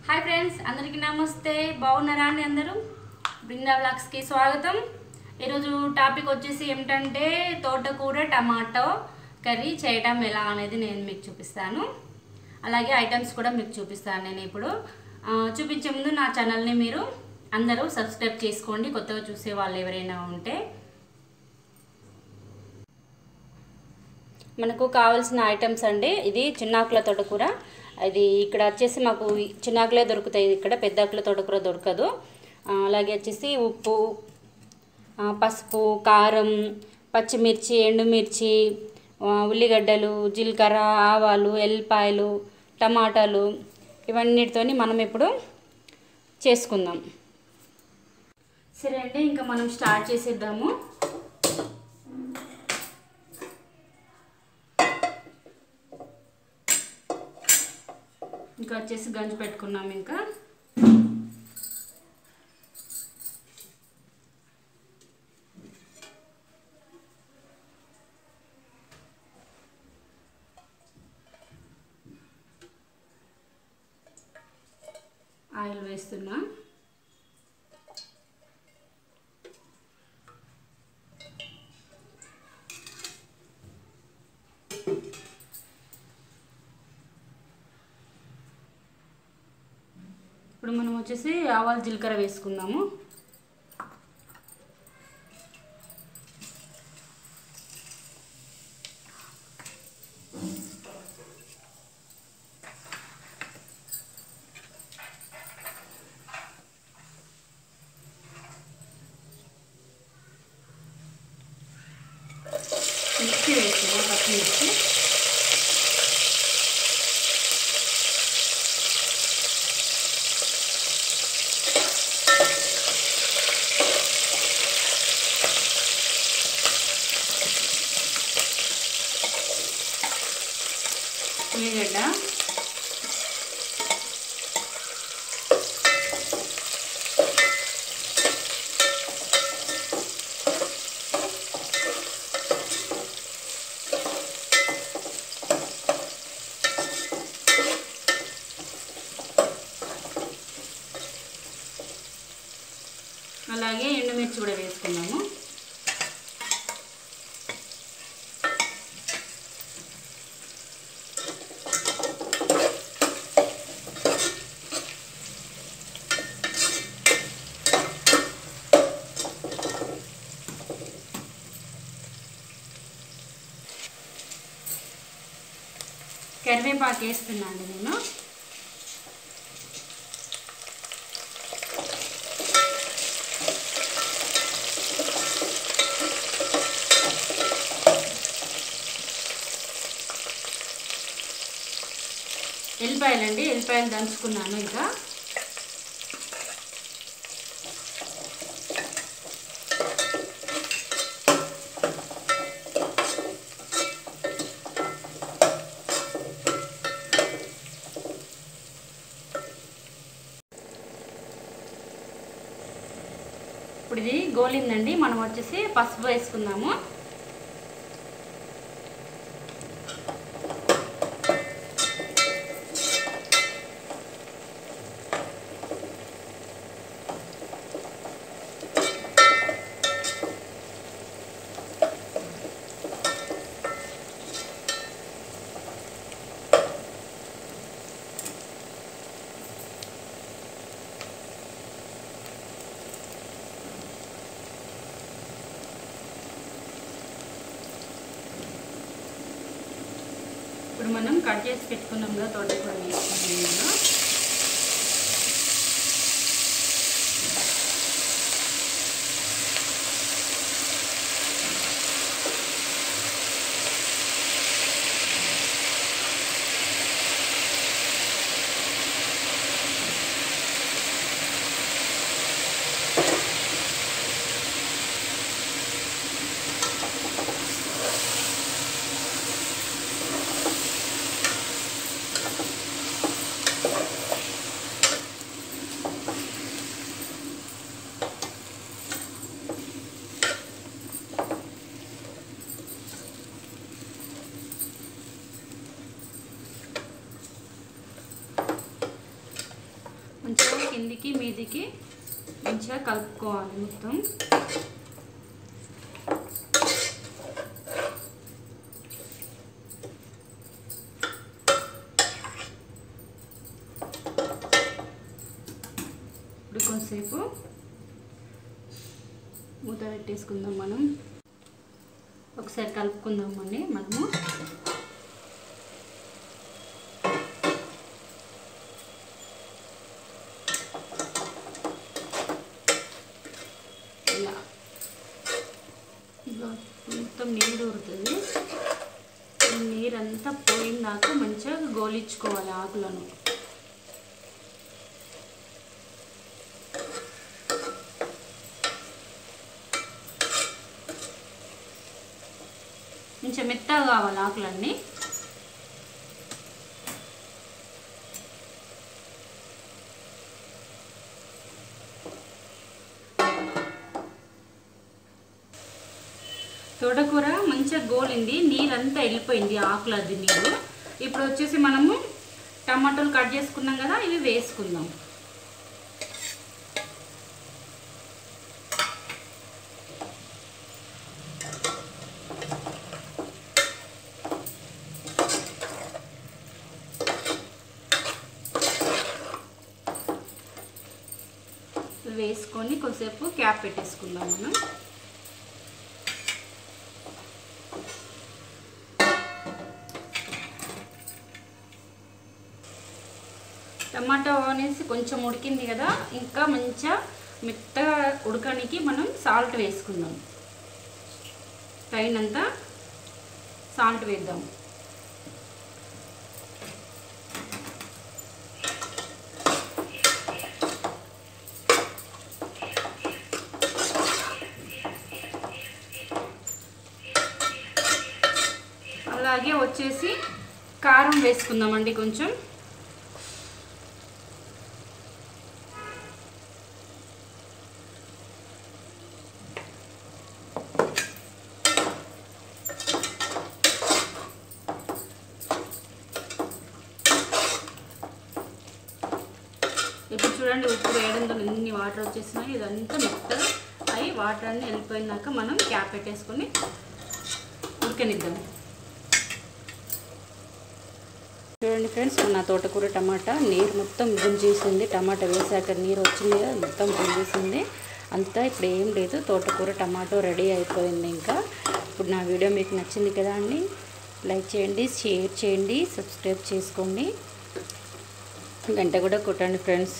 Hi friends अंदर की नमस्ते बागुन्नारा अंडी अंदरू बृंदा व्लॉग्स की स्वागतम। टापिक वच्चेसी एमिटंटे तोटकूर टमाटो कर्री चेयटम एला अनेदी नेनु मीकु चूपिस्तानु। అలాగే ఐటమ్స్ కూడా మీకు చూపిస్తాను। నేను ఇప్పుడు చూపించే ముందు నా ఛానల్ ని మీరు అందరూ సబ్స్క్రైబ్ చేసుకోండి, కొత్తగా చూసే వాళ్ళు ఎవరైనా ఉంటే। మనకు కావాల్సిన ఐటమ్స్ అండి, ఇది చిన్నాకుల తోటకూర। ఇది ఇక్కడ వచ్చేసి మాకు చిన్నాకులే దొరుకుతాయి, ఇక్కడ పెద్దాకుల తోటకూర దొరకదు। అలాగే వచ్చేసి ఉప్పు, పసుపు, కారం, పచ్చిమిర్చి, ఎండుమిర్చి, ఉల్లిగడ్డలు, జీలకర్ర, ఆవాలు, ఎల్లిపాయలు, టమాటాలు ఇవన్నిటితోని మనం ఇప్పుడు చేసుకుందాం। సరే అండి, ఇంకా మనం స్టార్ట్ చేసేద్దాము। ఇంకా వచ్చేసి గంజు పెట్టుకున్నాం। ఇంకా ఆయిల్ వేస్తున్నా। ఇప్పుడు మనం వచ్చేసి ఆవాలు జీలకర్ర వేసుకుందాము। మిర్చి వేసుకున్నాం, పచ్చిమిర్చి, ఉల్లిగడ్డ, అలాగే ఎండుమిర్చి కూడా వేసుకున్నాము। కరివేపాకు వేస్తున్నాను నేను। ఎల్లిపాయలండి, ఎల్లిపాయలు దంచుకున్నాను। ఇంకా ఇప్పుడు ఇది గోలిందండి, మనం వచ్చేసి పసుపు వేసుకుందాము। ఇప్పుడు మనం కట్ చేసి పెట్టుకున్నాం కదా తోటకూర వేసుకుంటున్నాం। మంచిగా కిందికి మీదికి మంచిగా కలుపుకోవాలి మొత్తం. ఇప్పుడు కొంతసేపు మూత పెట్టేసుకుందాం. మనం ఒకసారి కలుపుకుందామండి. మనము ఇలా మొత్తం నీరు ఊరుతుంది. నీరంతా పోయిందాక మంచిగా గోలించుకోవాలి ఆకులను. కొంచెం మెత్తగా కావాలి ఆకులన్నీ. తోటకూర మంచిగా గోలింది, నీరంతా వెళ్ళిపోయింది ఆకులది నీరు. ఇప్పుడు వచ్చేసి మనము టమాటాలు కట్ చేసుకున్నాం కదా, ఇవి వేసుకుందాం. వేసుకొని కొద్దిసేపు క్యాప్ పెట్టేసుకుందాం మనం. టమాటా అనేసి కొంచెం ఉడికింది కదా, ఇంకా మంచిగా మెత్తగా ఉడకడానికి మనం సాల్ట్ వేసుకుందాం. తగినంత సాల్ట్ వేద్దాం. అలాగే వచ్చేసి కారం వేసుకుందామండి కొంచెం. ఇప్పుడు చూడండి ఉప్పు వేయడంతో ఎన్ని వాటర్ వచ్చేసినాయి. ఇదంతా మెత్తగా అవి వాటర్ అన్నీ వెళ్ళిపోయినాక మనం క్యాప్ పెట్టేసుకొని ఉడకనిద్దాం. చూడండి ఫ్రెండ్స్, నా తోటకూర టమాటా నీరు మొత్తం గుంజేసింది. టమాటా వేసాక నీరు వచ్చింది కదా, మొత్తం గుంజేసింది అంతా. ఇప్పుడు ఏం లేదు, తోటకూర టమాటో రెడీ అయిపోయింది. ఇంకా ఇప్పుడు నా వీడియో మీకు నచ్చింది కదా అండి, లైక్ చేయండి, షేర్ చేయండి, సబ్స్క్రైబ్ చేసుకోండి, గంట కూడా కొట్టండి ఫ్రెండ్స్.